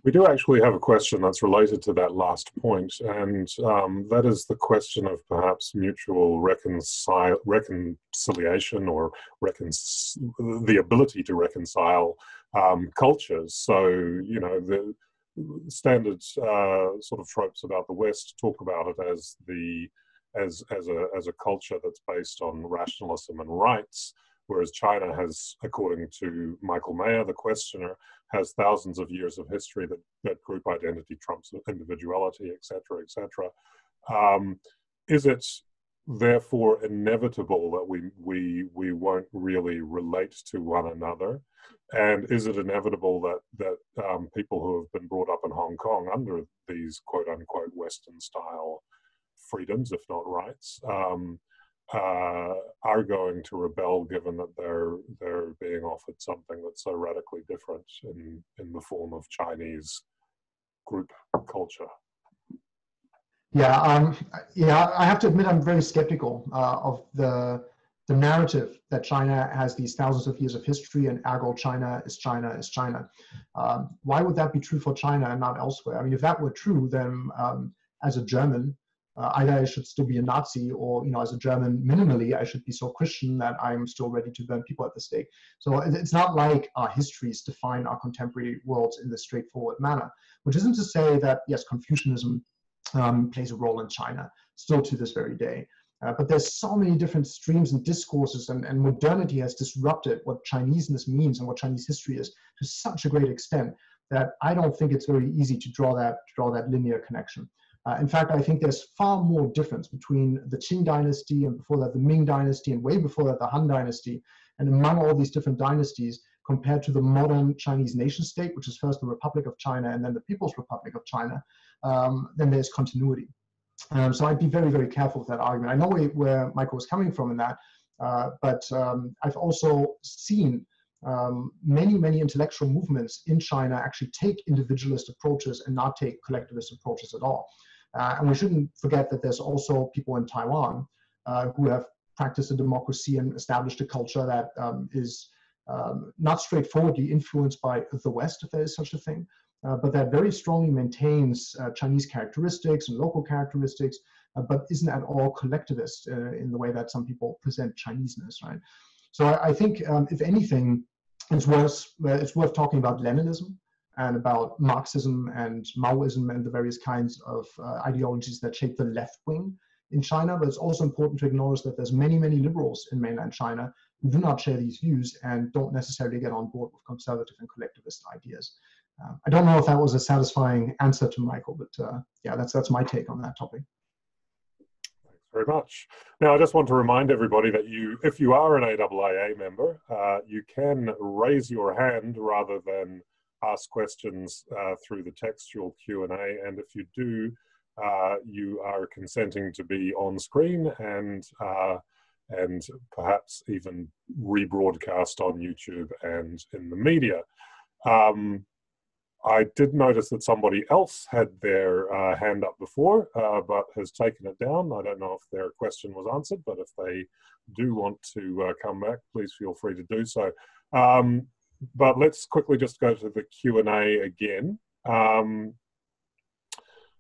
We do actually have a question that's related to that last point, and that is the question of perhaps mutual reconciliation or the ability to reconcile cultures. So, you know, the standard sort of tropes about the West talk about it as a culture that's based on rationalism and rights, whereas China has, according to Michael Mayer, the questioner, has thousands of years of history that group identity trumps individuality, et cetera, et cetera. Is it therefore inevitable that we won't really relate to one another? And is it inevitable that people who have been brought up in Hong Kong under these quote unquote Western style freedoms, if not rights, are going to rebel, given that they're being offered something that's so radically different in the form of Chinese group culture? Yeah, I have to admit I'm very skeptical of the narrative that China has these thousands of years of history and ergo China is China is China. Why would that be true for China and not elsewhere? I mean, if that were true, then as a German, either I should still be a Nazi, or, you know, as a German, minimally, I should be so Christian that I'm still ready to burn people at the stake. So it's not like our histories define our contemporary worlds in this straightforward manner, which isn't to say that, yes, Confucianism plays a role in China, still to this very day. But there's so many different streams and discourses, and modernity has disrupted what Chineseness means and what Chinese history is to such a great extent that I don't think it's very easy to draw that linear connection. In fact, I think there's far more difference between the Qing dynasty and before that the Ming dynasty and way before that the Han dynasty, and among all these different dynasties compared to the modern Chinese nation state, which is first the Republic of China and then the People's Republic of China, then there's continuity. So I'd be very, very careful with that argument. I know where Michael was coming from in that, but I've also seen many, many intellectual movements in China actually take individualist approaches and not take collectivist approaches at all. And we shouldn't forget that there's also people in Taiwan who have practiced a democracy and established a culture that is not straightforwardly influenced by the West, if there is such a thing, but that very strongly maintains Chinese characteristics and local characteristics, but isn't at all collectivist in the way that some people present Chineseness, right? So I think, if anything, it's worth talking about Leninism and about Marxism and Maoism and the various kinds of ideologies that shape the left wing in China, but it's also important to acknowledge that there's many, many liberals in mainland China who do not share these views and don't necessarily get on board with conservative and collectivist ideas. I don't know if that was a satisfying answer to Michael, but yeah, that's my take on that topic. Thanks very much. Now, I just want to remind everybody that if you are an AIIA member, you can raise your hand rather than ask questions through the textual Q&A, and if you do, you are consenting to be on screen and perhaps even rebroadcast on YouTube and in the media. I did notice that somebody else had their hand up before, but has taken it down. I don't know if their question was answered, but if they do want to come back, please feel free to do so. But let's quickly just go to the Q&A again.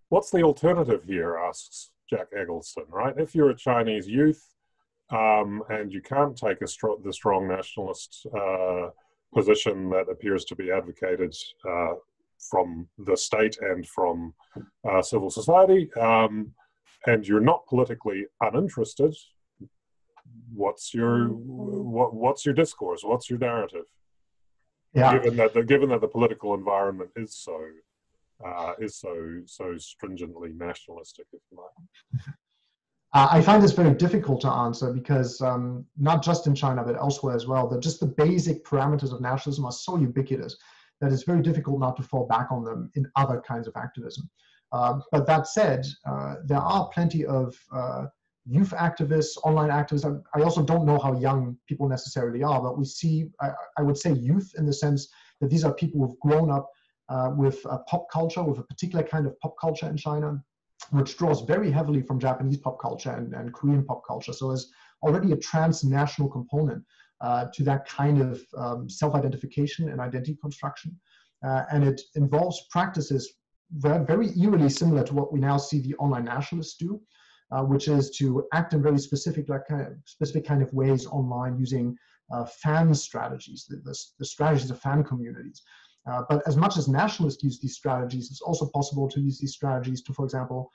What's the alternative here, asks Jack Eggleston, right? If you're a Chinese youth and you can't take the strong nationalist position that appears to be advocated from the state and from civil society, and you're not politically uninterested, what's your discourse? What's your narrative? Yeah. Given that the political environment is so stringently nationalistic, if you like. I find this very difficult to answer because not just in China but elsewhere as well, that just the basic parameters of nationalism are so ubiquitous that it's very difficult not to fall back on them in other kinds of activism. But that said, there are plenty of youth activists, online activists. I also don't know how young people necessarily are, but we see, I would say youth in the sense that these are people who've grown up with a pop culture, with a particular kind of pop culture in China, which draws very heavily from Japanese pop culture and Korean pop culture. So there's already a transnational component to that kind of self-identification and identity construction. And it involves practices very eerily similar to what we now see the online nationalists do, which is to act in very specific kind of ways online using fan strategies, the strategies of fan communities. But as much as nationalists use these strategies, it's also possible to use these strategies to, for example,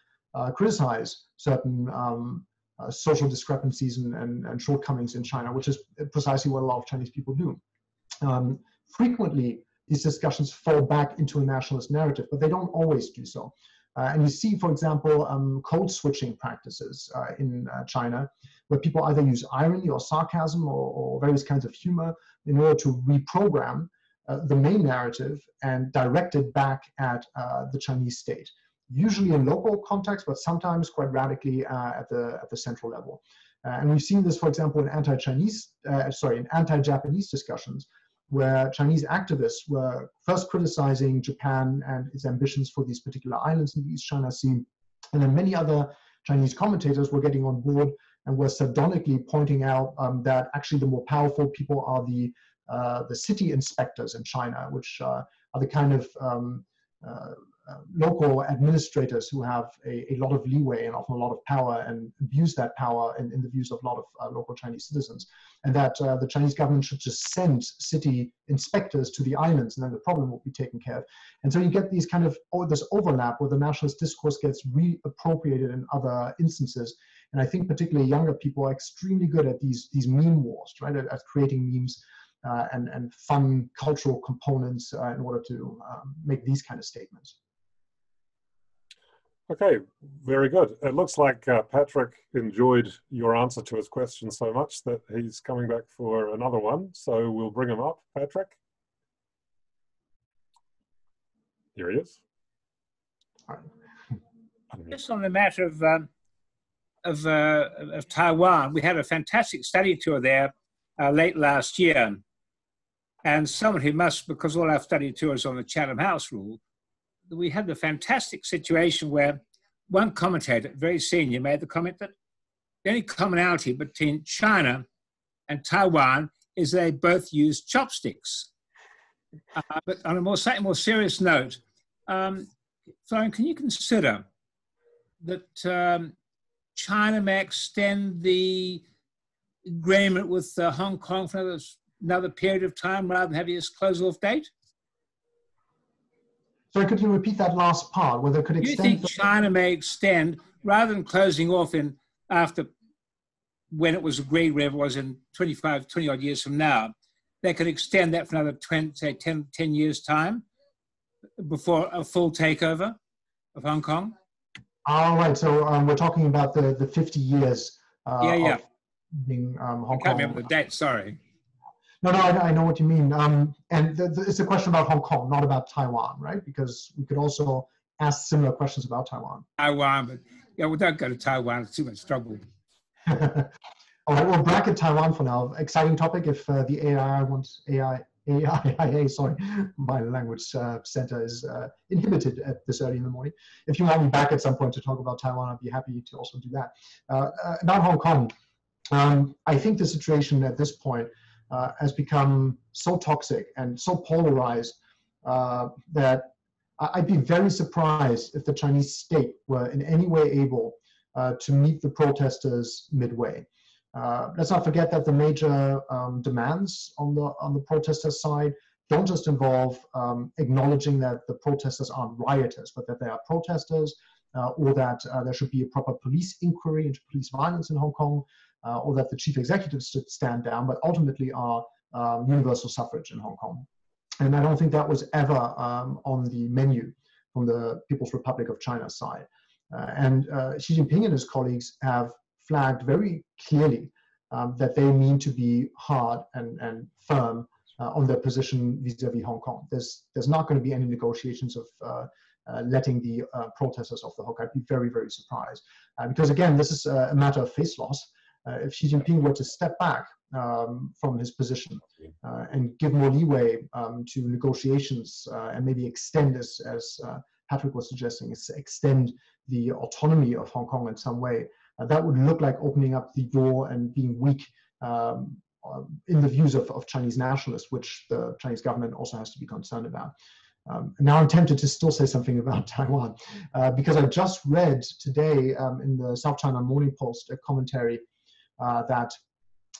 criticize certain social discrepancies and shortcomings in China, which is precisely what a lot of Chinese people do. Frequently, these discussions fall back into a nationalist narrative, but they don't always do so. And you see, for example, code switching practices in China, where people either use irony or sarcasm or various kinds of humor in order to reprogram the main narrative and direct it back at the Chinese state, usually in local context, but sometimes quite radically at the central level. And we've seen this, for example, in anti-Japanese discussions, where Chinese activists were first criticizing Japan and its ambitions for these particular islands in the East China Sea, and then many other Chinese commentators were getting on board and were sardonically pointing out that actually the more powerful people are the city inspectors in China, which are the kind of local administrators who have a lot of leeway and often a lot of power and abuse that power in the views of a lot of local Chinese citizens. And that the Chinese government should just send city inspectors to the islands and then the problem will be taken care of. And so you get these kind of, this overlap where the nationalist discourse gets reappropriated in other instances. And I think particularly younger people are extremely good at these meme wars, right? At creating memes and fun cultural components in order to make these kind of statements. Okay, very good. It looks like Patrick enjoyed your answer to his question so much that he's coming back for another one. So we'll bring him up. Patrick? Here he is. Just on the matter of Taiwan, we had a fantastic study tour there late last year. And someone who must, because all our study tours on the Chatham House rule, we had the fantastic situation where one commentator, very senior, made the comment that the only commonality between China and Taiwan is they both use chopsticks. But on a slightly more serious note, Florian, can you consider that China may extend the agreement with Hong Kong for another period of time rather than having this close-off date? Sorry, could you repeat that last part? Whether it could extend? Do you think China may extend, rather than closing off in after when it was agreed, wherever it was in 25, 20 odd years from now, they could extend that for another 20, say 10 years' time before a full takeover of Hong Kong? All right, so we're talking about the 50 years Yeah. of being Hong I can't Kong. remember the date, sorry. No, I know what you mean. And it's a question about Hong Kong, not about Taiwan, right? Because we could also ask similar questions about Taiwan. Taiwan, but yeah, we don't go to Taiwan, it's too much trouble. All right, we'll bracket Taiwan for now. Exciting topic if the AIIA, sorry, my language center is inhibited at this early in the morning. If you want me back at some point to talk about Taiwan, I'd be happy to also do that. About Hong Kong, I think the situation at this point has become so toxic and so polarized that I'd be very surprised if the Chinese state were in any way able to meet the protesters midway. Let's not forget that the major demands on the protesters' side don't just involve acknowledging that the protesters aren't rioters, but that they are protesters, or that there should be a proper police inquiry into police violence in Hong Kong, or that the chief executive should stand down, but ultimately are universal suffrage in Hong Kong. And I don't think that was ever on the menu from the People's Republic of China's side. And Xi Jinping and his colleagues have flagged very clearly that they mean to be hard and firm on their position vis-a-vis Hong Kong. There's not going to be any negotiations of letting the protesters off the hook. I'd be very, very surprised. Because again, this is a matter of face loss. If Xi Jinping were to step back from his position and give more leeway to negotiations and maybe extend, as Patrick was suggesting, extend the autonomy of Hong Kong in some way, that would look like opening up the door and being weak in the views of Chinese nationalists, which the Chinese government also has to be concerned about. Now I'm tempted to still say something about Taiwan, because I just read today in the South China Morning Post a commentary that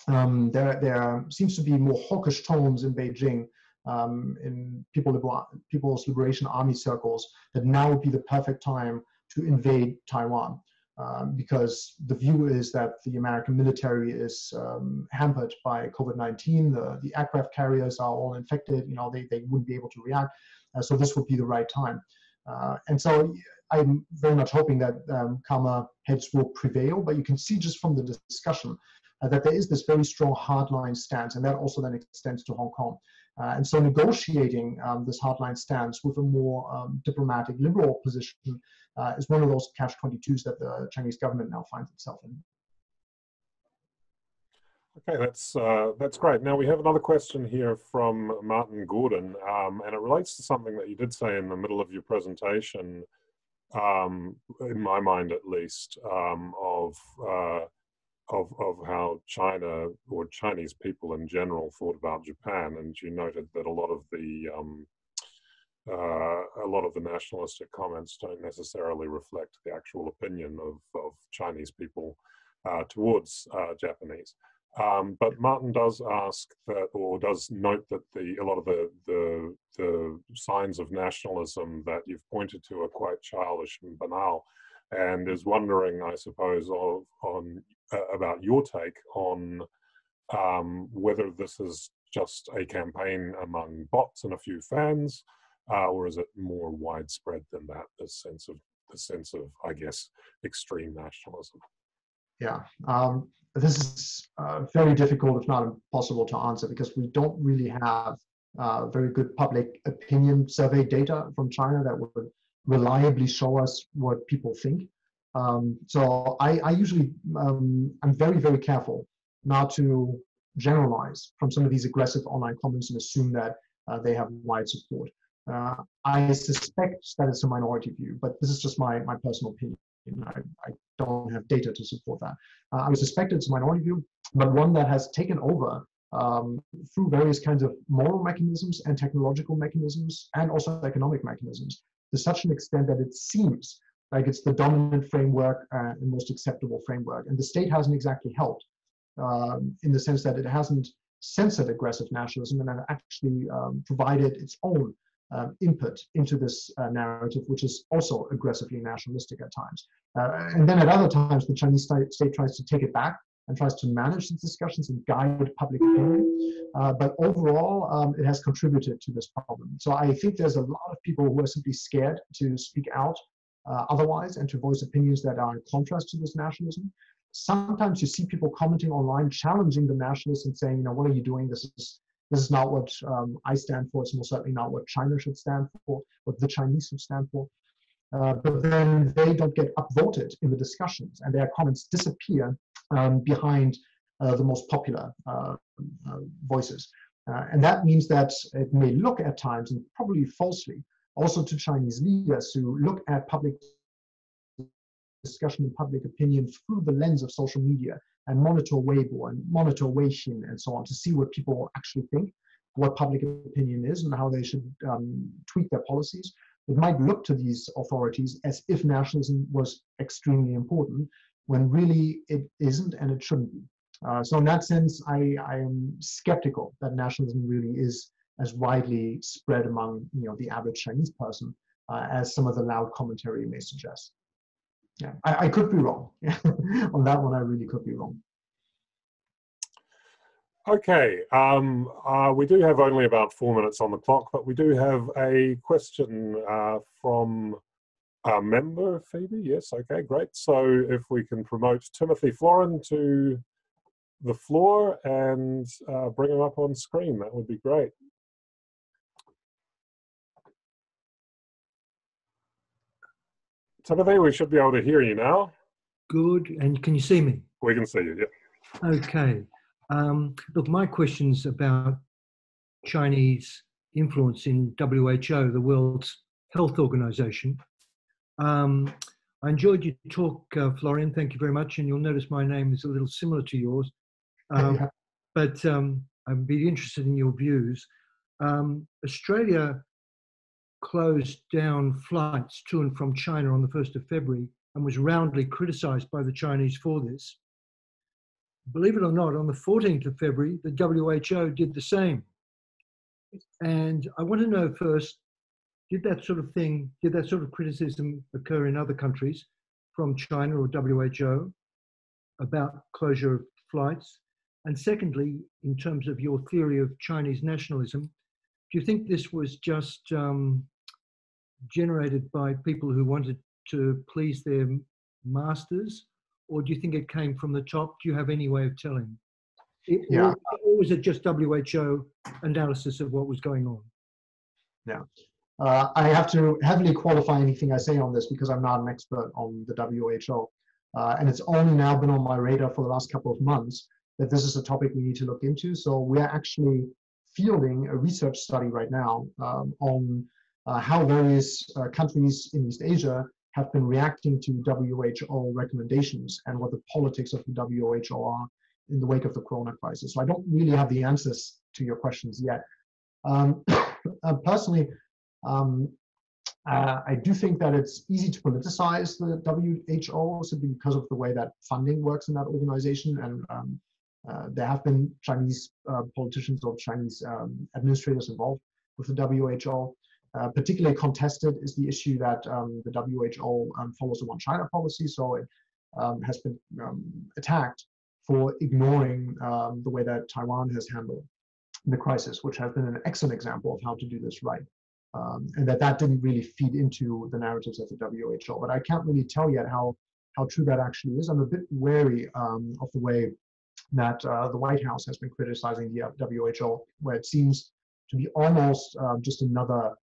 there seems to be more hawkish tones in Beijing in People's Liberation Army circles, that now would be the perfect time to invade Taiwan. Because the view is that the American military is hampered by COVID-19. The aircraft carriers are all infected. They wouldn't be able to react. So this would be the right time. And so I'm very much hoping that calmer heads will prevail. But you can see just from the discussion that there is this very strong hardline stance, and that also then extends to Hong Kong. And so negotiating this hardline stance with a more diplomatic, liberal position is one of those catch-22s that the Chinese government now finds itself in. Okay, that's great. Now we have another question here from Martin Gordon, and it relates to something that you did say in the middle of your presentation, in my mind at least, of how China or Chinese people in general thought about Japan, and you noted that a lot of the nationalistic comments don't necessarily reflect the actual opinion of Chinese people towards Japanese. But Martin does ask that, or does note that a lot of the signs of nationalism that you've pointed to are quite childish and banal, and is wondering, I suppose, about your take on whether this is just a campaign among bots and a few fans, or is it more widespread than that? The sense of, I guess, extreme nationalism. Yeah, this is very difficult, if not impossible, to answer, because we don't really have very good public opinion survey data from China that would reliably show us what people think. So I usually, I'm very, very careful not to generalize from some of these aggressive online comments and assume that they have wide support. I suspect that it's a minority view, but this is just my personal opinion. I don't have data to support that. I would suspect it's a minority view, but one that has taken over through various kinds of moral mechanisms and technological mechanisms and also economic mechanisms to such an extent that it seems like it's the dominant framework and most acceptable framework. And the state hasn't exactly helped in the sense that it hasn't censored aggressive nationalism and actually provided its own input into this narrative, which is also aggressively nationalistic at times. And then at other times, the Chinese state tries to take it back and tries to manage the discussions and guide public opinion. But overall, it has contributed to this problem. So I think there's a lot of people who are simply scared to speak out otherwise and to voice opinions that are in contrast to this nationalism. Sometimes you see people commenting online, challenging the nationalists and saying, what are you doing? This is not what I stand for. It's most certainly not what China should stand for, what the Chinese should stand for. But then they don't get upvoted in the discussions, and their comments disappear behind the most popular voices. And that means that it may look at times, and probably falsely, also to Chinese leaders who look at public discussion and public opinion through the lens of social media and monitor Weibo and monitor Weixin and so on to see what people actually think, what public opinion is, and how they should tweak their policies. It might look to these authorities as if nationalism was extremely important, when really it isn't and it shouldn't be. So in that sense, I am skeptical that nationalism really is as widely spread among the average Chinese person as some of the loud commentary may suggest. Yeah, I could be wrong. On that one, I really could be wrong. Okay, we do have only about 4 minutes on the clock, but we do have a question from a member, Phoebe. Yes, okay, great. So if we can promote Timothy Florin to the floor and bring him up on screen, that would be great. Timothy, we should be able to hear you now. Good, and can you see me? We can see you, yeah. Okay. Look, my question's about Chinese influence in WHO, the World Health Organization. I enjoyed your talk, Florian. Thank you very much. And you'll notice my name is a little similar to yours. But I'd be interested in your views. Australia closed down flights to and from China on the 1st of February and was roundly criticized by the Chinese for this. Believe it or not, on the 14th of February, the WHO did the same. And I want to know first, did that sort of criticism occur in other countries from China or WHO about closure of flights? And secondly, in terms of your theory of Chinese nationalism, do you think this was just generated by people who wanted to please their masters, or do you think it came from the top? Do you have any way of telling? Or was it just WHO analysis of what was going on? Yeah. I have to heavily qualify anything I say on this because I'm not an expert on the WHO. And it's only now been on my radar for the last couple of months that this is a topic we need to look into. So we're actually fielding a research study right now on how various countries in East Asia have been reacting to WHO recommendations and what the politics of the WHO are in the wake of the corona crisis. So I don't really have the answers to your questions yet. Personally, I do think that it's easy to politicize the WHO simply because of the way that funding works in that organization. And there have been Chinese politicians or Chinese administrators involved with the WHO. Particularly contested is the issue that the WHO follows a one China policy, so it has been attacked for ignoring the way that Taiwan has handled the crisis, which has been an excellent example of how to do this right. And that didn't really feed into the narratives of the WHO. But I can't really tell yet how true that actually is. I'm a bit wary of the way that the White House has been criticizing the WHO, where it seems to be almost just another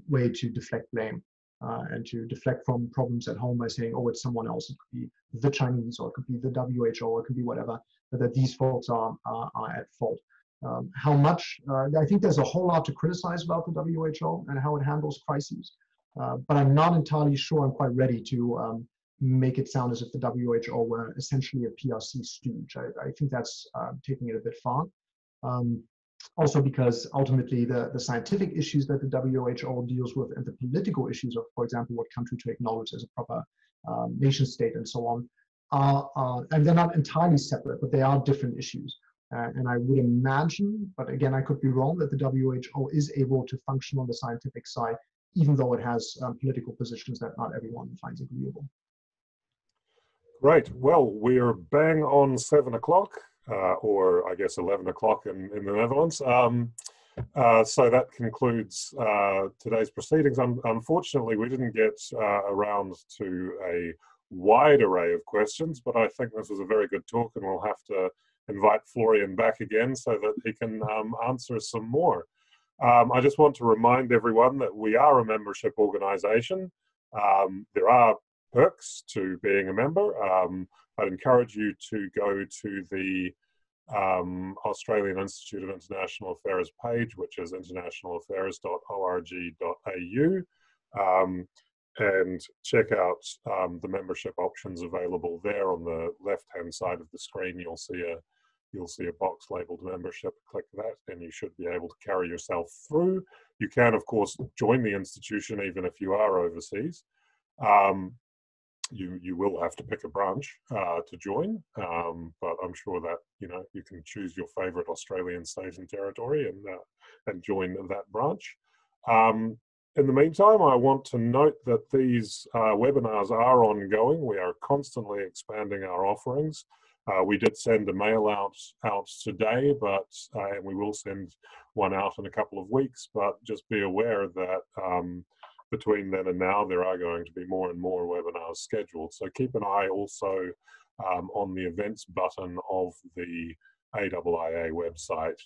way to deflect blame and to deflect from problems at home by saying, oh, it's someone else. It could be the Chinese, or it could be the WHO, or it could be whatever, but that these folks are at fault. How much? I think there's a whole lot to criticize about the WHO and how it handles crises, but I'm not entirely sure I'm quite ready to make it sound as if the WHO were essentially a PRC stooge. I think that's taking it a bit far. Also because ultimately the scientific issues that the WHO deals with and the political issues of, for example, what country to acknowledge as a proper nation state and so on, and they're not entirely separate, but they are different issues. And I would imagine, but again, I could be wrong, that the WHO is able to function on the scientific side, even though it has political positions that not everyone finds agreeable. Right. Well, we're bang on 7 o'clock, or I guess 11 o'clock in the Netherlands. So that concludes today's proceedings. Unfortunately, we didn't get around to a wide array of questions, but I think this was a very good talk, and we'll have to invite Florian back again so that he can answer some more. I just want to remind everyone that we are a membership organization. There are perks to being a member. I'd encourage you to go to the Australian Institute of International Affairs page, which is internationalaffairs.org.au, and check out the membership options available there. On the left-hand side of the screen, you'll see a box labeled membership. Click that and you should be able to carry yourself through. You can, of course, join the institution even if you are overseas. You will have to pick a branch to join, but I'm sure that you can choose your favorite Australian state and territory and join that branch. In the meantime, I want to note that these webinars are ongoing. We are constantly expanding our offerings. We did send a mail out today, but and we will send one out in a couple of weeks, but just be aware that between then and now, there are going to be more and more webinars scheduled. So keep an eye also on the events button of the AIIA website,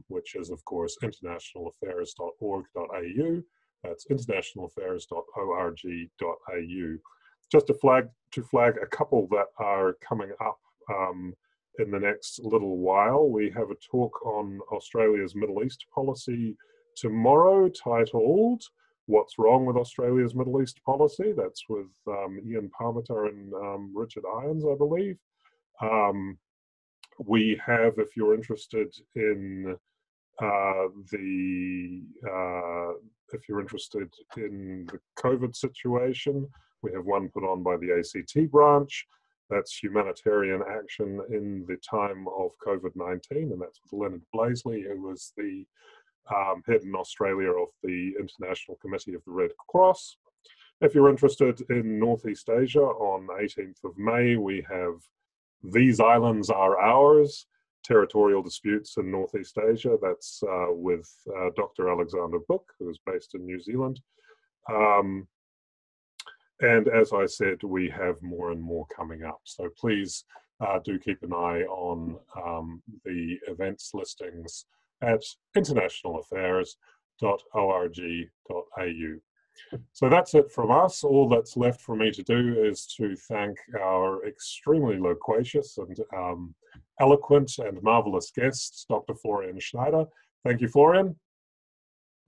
which is, of course, internationalaffairs.org.au. That's internationalaffairs.org.au. Just to flag a couple that are coming up in the next little while. We have a talk on Australia's Middle East policy tomorrow, titled "What's Wrong with Australia's Middle East Policy?" That's with Ian Parmenter and Richard Irons, I believe. We have, if you're interested in if you're interested in the COVID situation, we have one put on by the ACT branch. That's humanitarian action in the time of COVID-19, and that's with Leonard Blaisley, who was the head in Australia of the International Committee of the Red Cross. If you're interested in Northeast Asia, on 18th of May, we have These Islands Are Ours, Territorial Disputes in Northeast Asia. That's with Dr. Alexander Book, who is based in New Zealand. And as I said, we have more and more coming up. So please do keep an eye on the events listings at internationalaffairs.org.au. So that's it from us. All that's left for me to do is to thank our extremely loquacious and eloquent and marvelous guest, Dr. Florian Schneider. Thank you, Florian.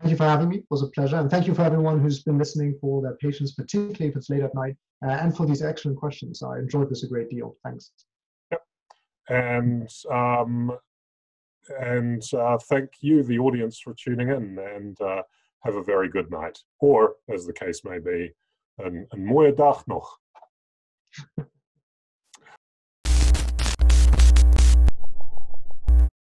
Thank you for having me. It was a pleasure. And thank you for everyone who's been listening, for their patience, particularly if it's late at night, and for these excellent questions. I enjoyed this a great deal. Thanks. Yep. And thank you, the audience, for tuning in, and have a very good night. Or, as the case may be, een mooie dag nog.